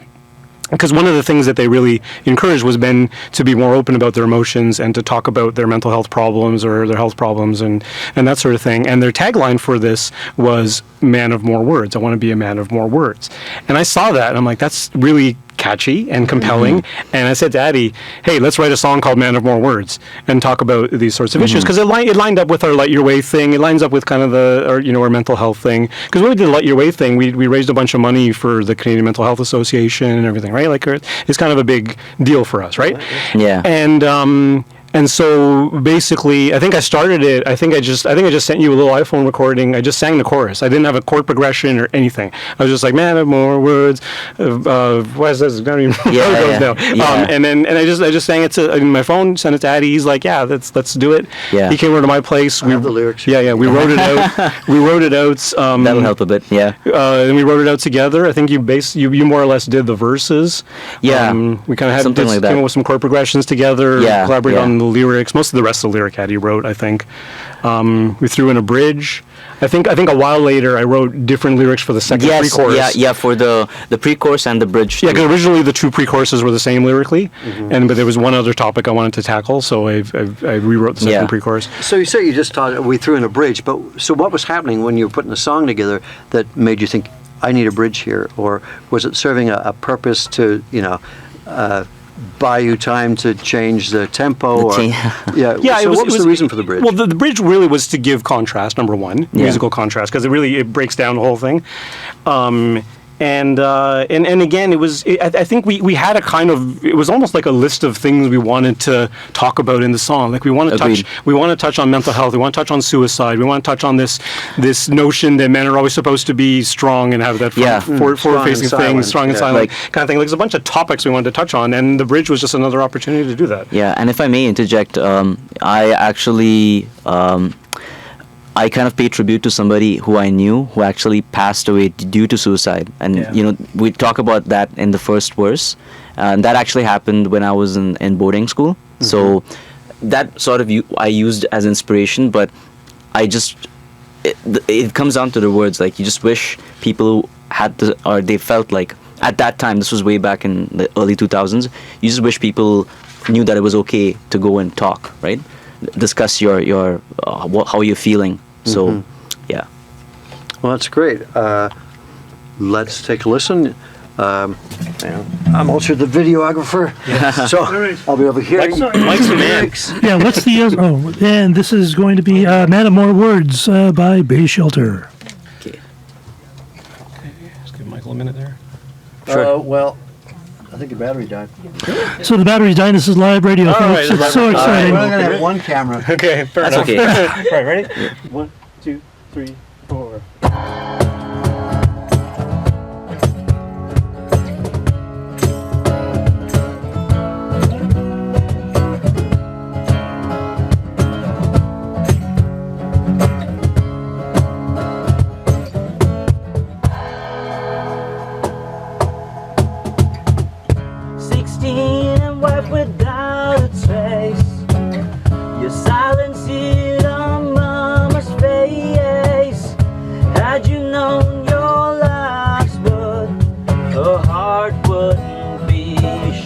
because one of the things that they really encouraged was men to be more open about their emotions and to talk about their mental health problems or their health problems and that sort of thing. And their tagline for this was "Man of More Words." I want to be a man of more words. And I saw that and I'm like, that's really catchy and compelling. And I said to Adi, hey, let's write a song called "Man of More Words" and talk about these sorts of issues, because it lined up with our Light Your Way thing. It lines up with kind of our mental health thing. Because when we did the Light Your Way thing, we raised a bunch of money for the Canadian Mental Health Association and everything, right? Like, it's kind of a big deal for us, right? Yeah. And so basically, I think I started it. I think I just sent you a little iPhone recording. I just sang the chorus. I didn't have a chord progression or anything. I was just like, man, more words. What is this? I don't even know how it goes now. And I just sang it to my phone. Sent it to Adi. He's like, yeah, let's do it. Yeah. He came over to my place. I have the lyrics. Yeah. We wrote it out. We wrote it out. That'll help a bit. Yeah. And we wrote it out together. I think you more or less did the verses. Yeah. We kind of had something like that. Came up with some chord progressions together. Yeah. Collaborated on the lyrics. Most of the rest of the lyric Adi wrote, I think. We threw in a bridge. I think a while later I wrote different lyrics for the second pre-chorus. Yeah, for the pre-chorus and the bridge. Yeah, because originally the two pre-choruses were the same lyrically, but there was one other topic I wanted to tackle, so I rewrote the second pre-chorus. So you say you just thought we threw in a bridge, but so what was happening when you were putting the song together that made you think, I need a bridge here? Or was it serving a purpose to, buy you time to change the tempo? What was the reason for the bridge? Well, the bridge really was to give contrast, number one, musical contrast, because it breaks down the whole thing. And again, I think we had a kind of, it was almost like a list of things we wanted to talk about in the song. Like we want to touch on mental health. We want to touch on suicide. We want to touch on this notion that men are always supposed to be strong and have that forward-facing thing, strong and silent kind of thing. Like there's a bunch of topics we wanted to touch on, and the bridge was just another opportunity to do that. Yeah, and if I may interject, I actually. I kind of paid tribute to somebody who I knew who actually passed away due to suicide. And, we talk about that in the first verse. And that actually happened when I was in boarding school. Mm-hmm. So that sort of I used as inspiration, but it comes down to the words. Like, you just wish people they felt like, at that time, this was way back in the early 2000s, you just wish people knew that it was okay to go and talk, right? Discuss your how you're feeling. So, yeah. Well, that's great. Let's take a listen. I'm also the videographer, so I'll be over here. Mike's the man. Yeah, what's the... and this is going to be Man of More Words by Beige Shelter. Okay, let's give Michael a minute there. Well, I think the battery died. So the battery's dying. This is live radio, folks. It's so exciting. We're only going to have one camera. Okay, fair enough. Okay. Right, ready? 1, 2, 3, 4. And wipe without a trace. Your silence hid on mama's face. Had you known your last word, her heart wouldn't be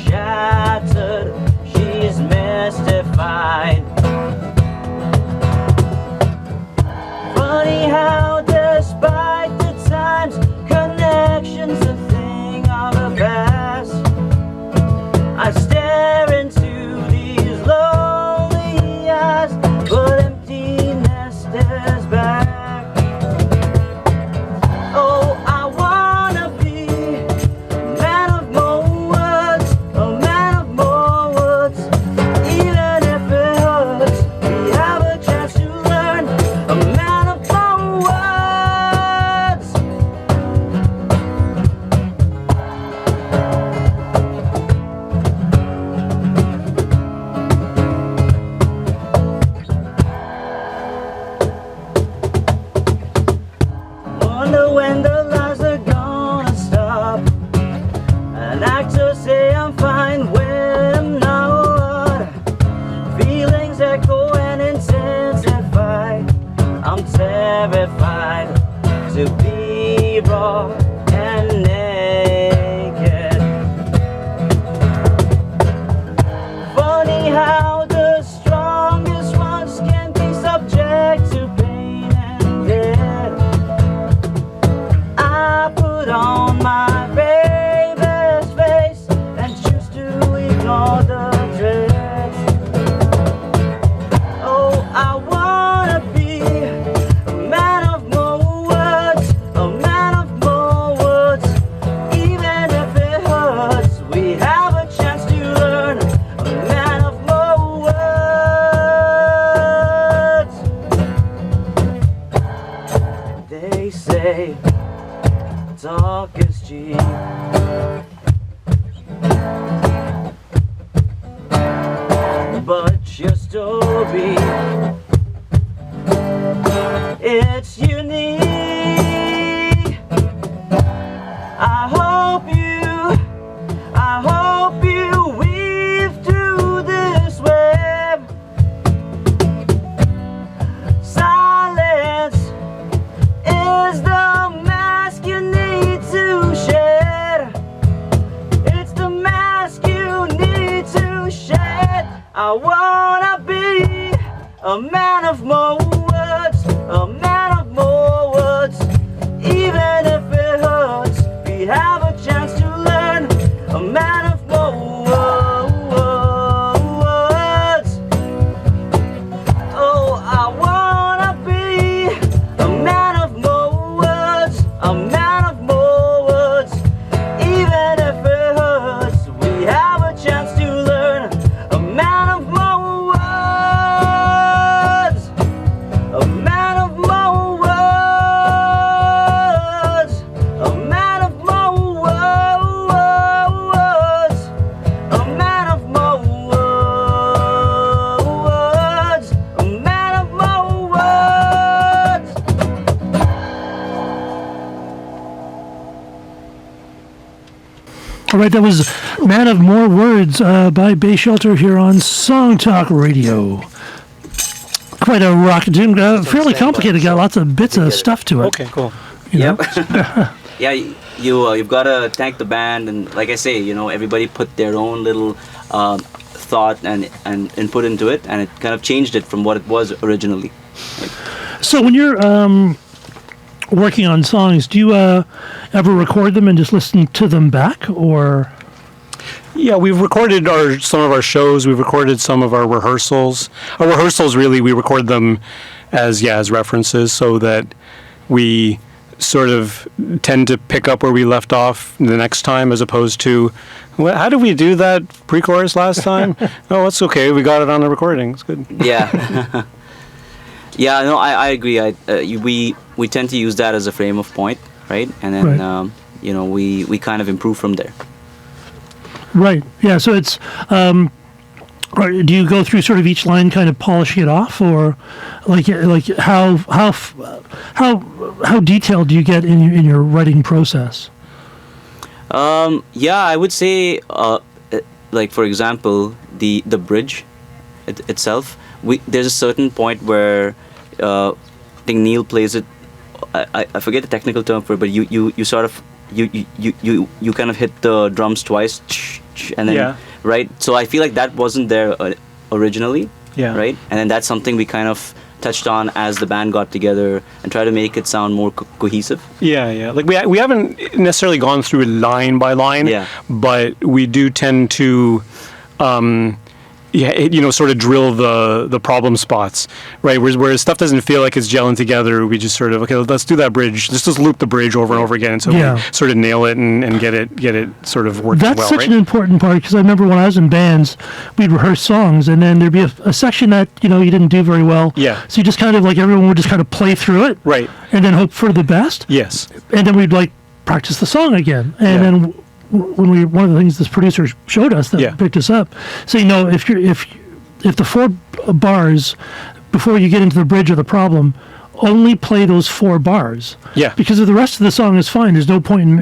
shattered. She's mystified. Funny how despite the times, connection's a thing of the past. I stare into these lonely eyes, but emptiness stares back. Oh, I wanna be a man of more words, a man of more words. Even if it hurts, we have a chance to learn. A man of more words. Wonder when the lies are gonna stop. An actor say I'm fine when I'm not. Feelings echo and intensify. I'm terrified to be raw and naked. Funny how the strongest ones can be subject to pain and death. I put on my baby's face and choose to ignore the dreads. Oh, I wanna be a man of more words, a man of more pay darkest cheap. But your story, it's unique. I hope you weave through this web. Silence is the mask you need to shed. It's the mask you need to shed. I wanna be a man of more words, a man of more words. Even if it hurts, we have a chance to learn. A man of more words. Oh, I wanna be a man of more words, a man of more words. Even if it hurts, we have a chance to learn. A man of more words, a man of more words, a man of more words, a man of more words, a man of more words. All right, that was Man of More Words by Beige Shelter here on Song Talk Radio. Quite a rock tune, fairly complicated, got lots of bits of stuff to it. Okay, cool. You know? Yeah, you've got to thank the band, and like I say, everybody put their own little thought and input into it, and it kind of changed it from what it was originally. So when you're working on songs, do you ever record them and just listen to them back, or? Yeah, we've recorded some of our shows. We've recorded some of our rehearsals. Our rehearsals, really, we record them as references, so that we sort of tend to pick up where we left off the next time, as opposed to, well, how did we do that pre-chorus last time? Oh, it's okay. We got it on the recording. It's good. Yeah. Yeah, no, I agree. We tend to use that as a frame of point, right? And then, Right. we kind of improve from there. Right. Yeah. So it's. Do you go through sort of each line, kind of polishing it off, or like how detailed do you get in your writing process? Yeah, I would say, like for example, the bridge itself. There's a certain point where I think Neel plays it. I forget the technical term for it, but you sort of you kind of hit the drums twice, and then right. So I feel like that wasn't there originally, right? And then that's something we kind of touched on as the band got together and try to make it sound more cohesive. Yeah. Like we haven't necessarily gone through line by line, but we do tend to. Sort of drill the problem spots, right? Whereas stuff doesn't feel like it's gelling together, we just sort of, okay, let's do that bridge. Let's just loop the bridge over and over again, so we sort of nail it and get it sort of working well, That's such right? an important part, because I remember when I was in bands, we'd rehearse songs, and then there'd be a section that you didn't do very well. Yeah. So you just kind of everyone would just kind of play through it, Right. and then hope for the best. Yes. And then we'd practice the song again, and then when one of the things this producer showed us that picked us up, so if the 4 bars before you get into the bridge of the problem, only play those 4 bars. Yeah. Because if the rest of the song is fine, there's no point in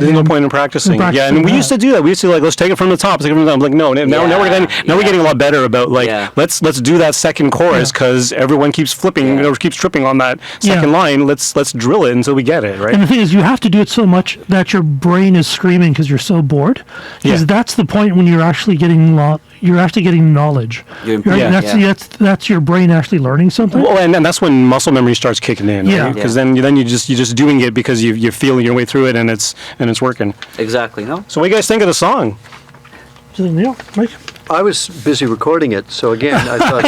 practicing. Yeah, and we used to do that. We used to let's take it from the top. I'm like, no. Now we're getting a lot better about let's do that second chorus, because everyone keeps flipping, keeps tripping on that second line. Let's drill it until we get it right. And the thing is, you have to do it so much that your brain is screaming because you're so bored. Because that's the point when you're actually getting knowledge. That's your brain actually learning something. Well, and that's when muscle memory starts kicking in. Yeah. Because then you're just doing it because you're feeling your way through it, and it's working. Exactly. No. So what do you guys think of the song? Neil, Mike? I was busy recording it, so again, I thought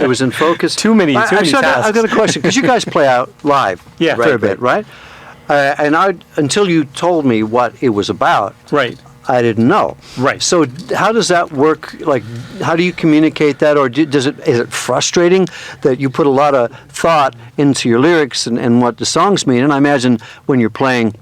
it was in focus. Too many tasks. I've got a question, because you guys play out live a fair bit, right? And until you told me what it was about, right? I didn't know. Right. So how does that work? Like, how do you communicate that, or is it frustrating that you put a lot of thought into your lyrics and what the songs mean? And I imagine when you're playing,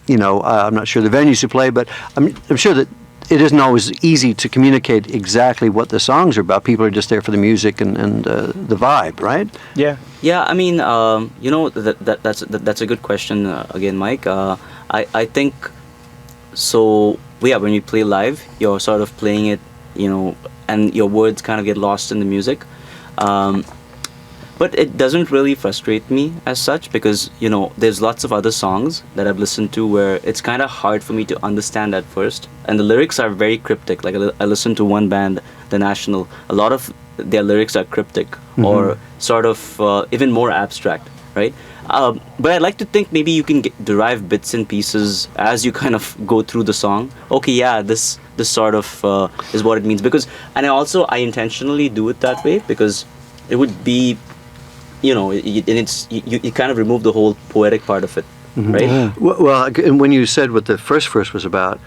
I'm not sure the venues you play, but I'm sure that it isn't always easy to communicate exactly what the songs are about. People are just there for the music and the vibe, right? Yeah. Yeah, I mean, that's a good question again, Mike. I think so. Yeah, when you play live, you're sort of playing it, and your words kind of get lost in the music. But it doesn't really frustrate me as such because, there's lots of other songs that I've listened to where it's kind of hard for me to understand at first. And the lyrics are very cryptic. Like I listened to one band, The National. A lot of their lyrics are cryptic or sort of even more abstract, right? But I like to think maybe you can derive bits and pieces as you kind of go through the song. Okay, yeah, this sort of is what it means. And I intentionally do it that way because it would be, you kind of remove the whole poetic part of it, right? Well, and when you said what the first verse was about,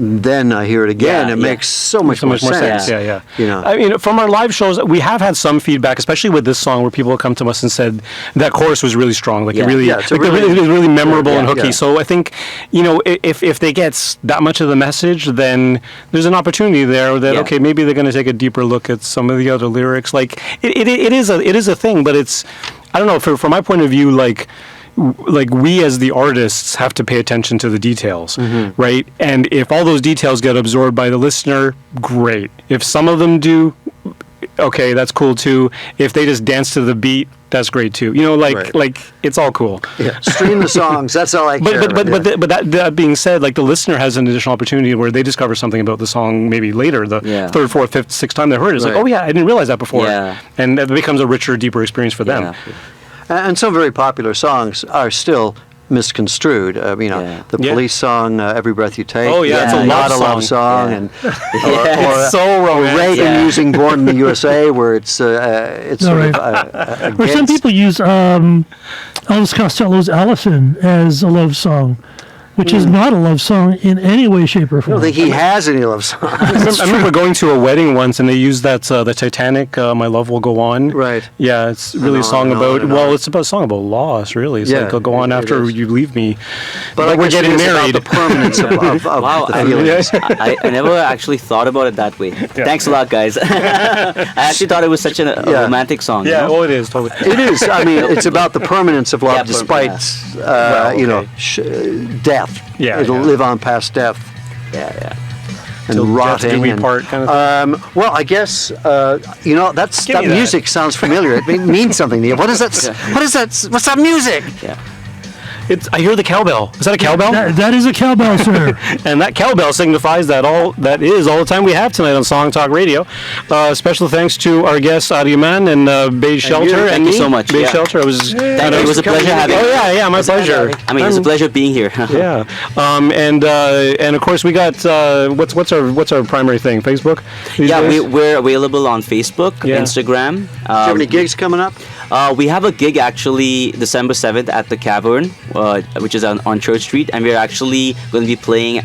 then I hear it again. Yeah, it makes so much more sense. Yeah. Yeah. I mean, from our live shows, we have had some feedback, especially with this song, where people come to us and said that chorus was really strong. Like Yeah. it really, Yeah, it's a really- it was really memorable and Yeah, hooky. yeah. So I think, if they get that much of the message, then there's an opportunity there that Yeah. okay, maybe they're going to take a deeper look at some of the other lyrics. Like it is a thing, but it's, I don't know. From my point of view, like we as the artists have to pay attention to the details, right? And if all those details get absorbed by the listener, great. If some of them do, okay, that's cool too. If they just dance to the beat, that's great too. Right. Like it's all cool. Yeah. Stream the songs. That's all I care. But that being said, like the listener has an additional opportunity where they discover something about the song maybe later, the third, fourth, fifth, sixth time they heard it. It's like, Right. oh yeah, I didn't realize that before. Yeah. And it becomes a richer, deeper experience for them. Yeah. And some very popular songs are still misconstrued. The Yeah. Police song, "Every Breath You Take." Oh, yeah, it's a not love a love song. song, Yeah. and It's so or romantic. Reagan Yeah. using "Born in the USA," where it's sort right. of Or some against- people use Elvis Costello's "Allison" as a love song, which is not a love song in any way, shape, or I form. don't think he has any love songs. I remember going to a wedding once, and they used that the Titanic, "My Love Will Go On." Right. Yeah, it's really a on song and on about. and Well, on. it's about a song about loss, really. It's Yeah, like, "I'll go on it after is. you leave me." But Like I we're guess it getting is about married. the permanence of Wow, the I, feelings. I never actually thought about it that way. Thanks a lot, guys. I actually thought it was such a Yeah. romantic song. Yeah, you know? oh, it is totally. It is. I mean, it's about the permanence of love, Yeah, despite death. Yeah, It'll yeah. live on past death yeah. and Till death rotting. do we and, part kind of well, I guess that Give that me that. music sounds familiar. It means something to you. What is that? What is that? What's that music? I hear the cowbell. Is that a cowbell? That is a cowbell, sir. And that cowbell signifies that is all the time we have tonight on Song Talk Radio. Special thanks to our guests Adi Aman and Beige Shelter. Thank you me. so much. Beige Yeah. Shelter. It was a pleasure having you. Oh yeah, my pleasure. I mean, it's a pleasure being here. Yeah, and of course we got what's our primary thing? Facebook. these Yeah, days? we're available on Facebook, Yeah. Instagram. Do you have any gigs coming up? We have a gig actually December 7th at the Cavern, which is on Church Street, and we're actually going to be playing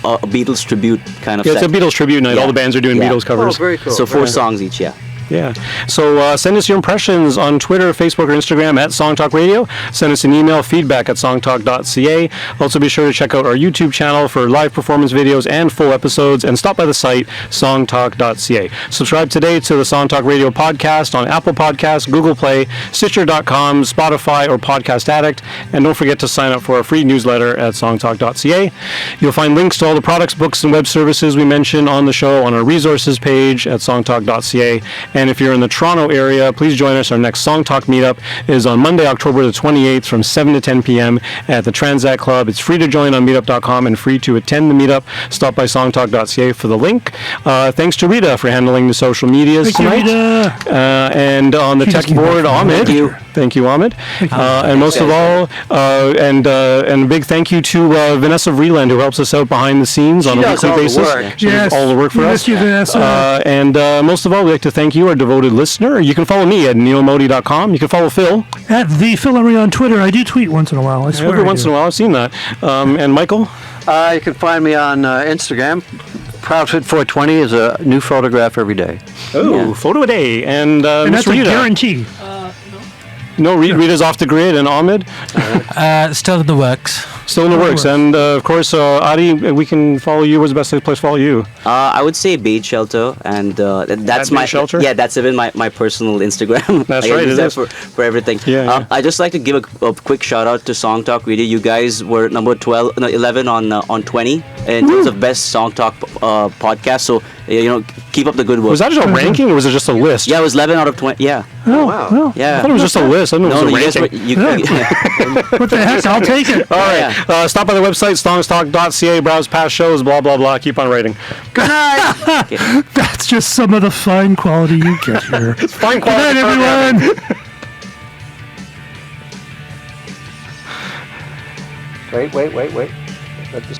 a Beatles tribute kind of Yeah, it's set. a Beatles tribute night. Yeah. All the bands are doing Yeah. Beatles Oh, covers. very cool. So 4 songs each, yeah. Yeah. So send us your impressions on Twitter, Facebook, or Instagram at Song Talk Radio. Send us an email, feedback@songtalk.ca. Also be sure to check out our YouTube channel for live performance videos and full episodes, and stop by the site, songtalk.ca. Subscribe today to the Song Talk Radio podcast on Apple Podcasts, Google Play, Stitcher.com, Spotify, or Podcast Addict. And don't forget to sign up for our free newsletter at songtalk.ca. You'll find links to all the products, books, and web services we mentioned on the show on our resources page at songtalk.ca. And if you're in the Toronto area, please join us. Our next Song Talk meetup is on Monday, October the 28th from 7 to 10 p.m. at the Transact Club. It's free to join on meetup.com and free to attend the meetup. Stop by songtalk.ca for the link. Thanks to Rita for handling the social medias Thank you, tonight. Rita. And on the She tech just came board, back. Ahmed. Thank you. Thank you, Ahmed. And most of all, and a big thank you to Vanessa Vreeland, who helps us out behind the scenes on a does weekly all the basis. work. She does all the work for we us. missed you, Vanessa. And most of all, we'd like to thank you, you are a devoted listener. You can follow me at neelmodi.com. You can follow Phil. At the Phil Emery on Twitter. I do tweet once in a while. I swear. Every once in a while, I've seen that. And Michael? You can find me on Instagram. Proudfit420 is a new photograph every day. Oh, photo a day. And And Miss that's a Rita. guarantee. No, Rita's off the grid, and Ahmed Still in the works. still in the works. And of course, Adi, we can follow you. Where's the best place to follow you? I would say Beige Shelter, and that's At my Beige Shelter? Yeah, that's even my personal Instagram. That's I right, use it that is. for everything. Yeah. I just like to give a quick shout out to Song Talk Radio. You guys were number 11 on 20 in terms of best Song Talk podcast. So keep up the good work. Was that just a ranking, or was it just a list? Yeah, it was 11 out of 20. Yeah. Oh, wow. well, Yeah. I thought it was just a list. I didn't know it was you a guys ranking. what the heck? I'll take it. All right. Stop by the website, stongstalk.ca, browse past shows, blah, blah, blah. Keep on writing. Good night. That's just some of the fine quality you get here. Fine Good quality. night, everyone. Wait. Let this-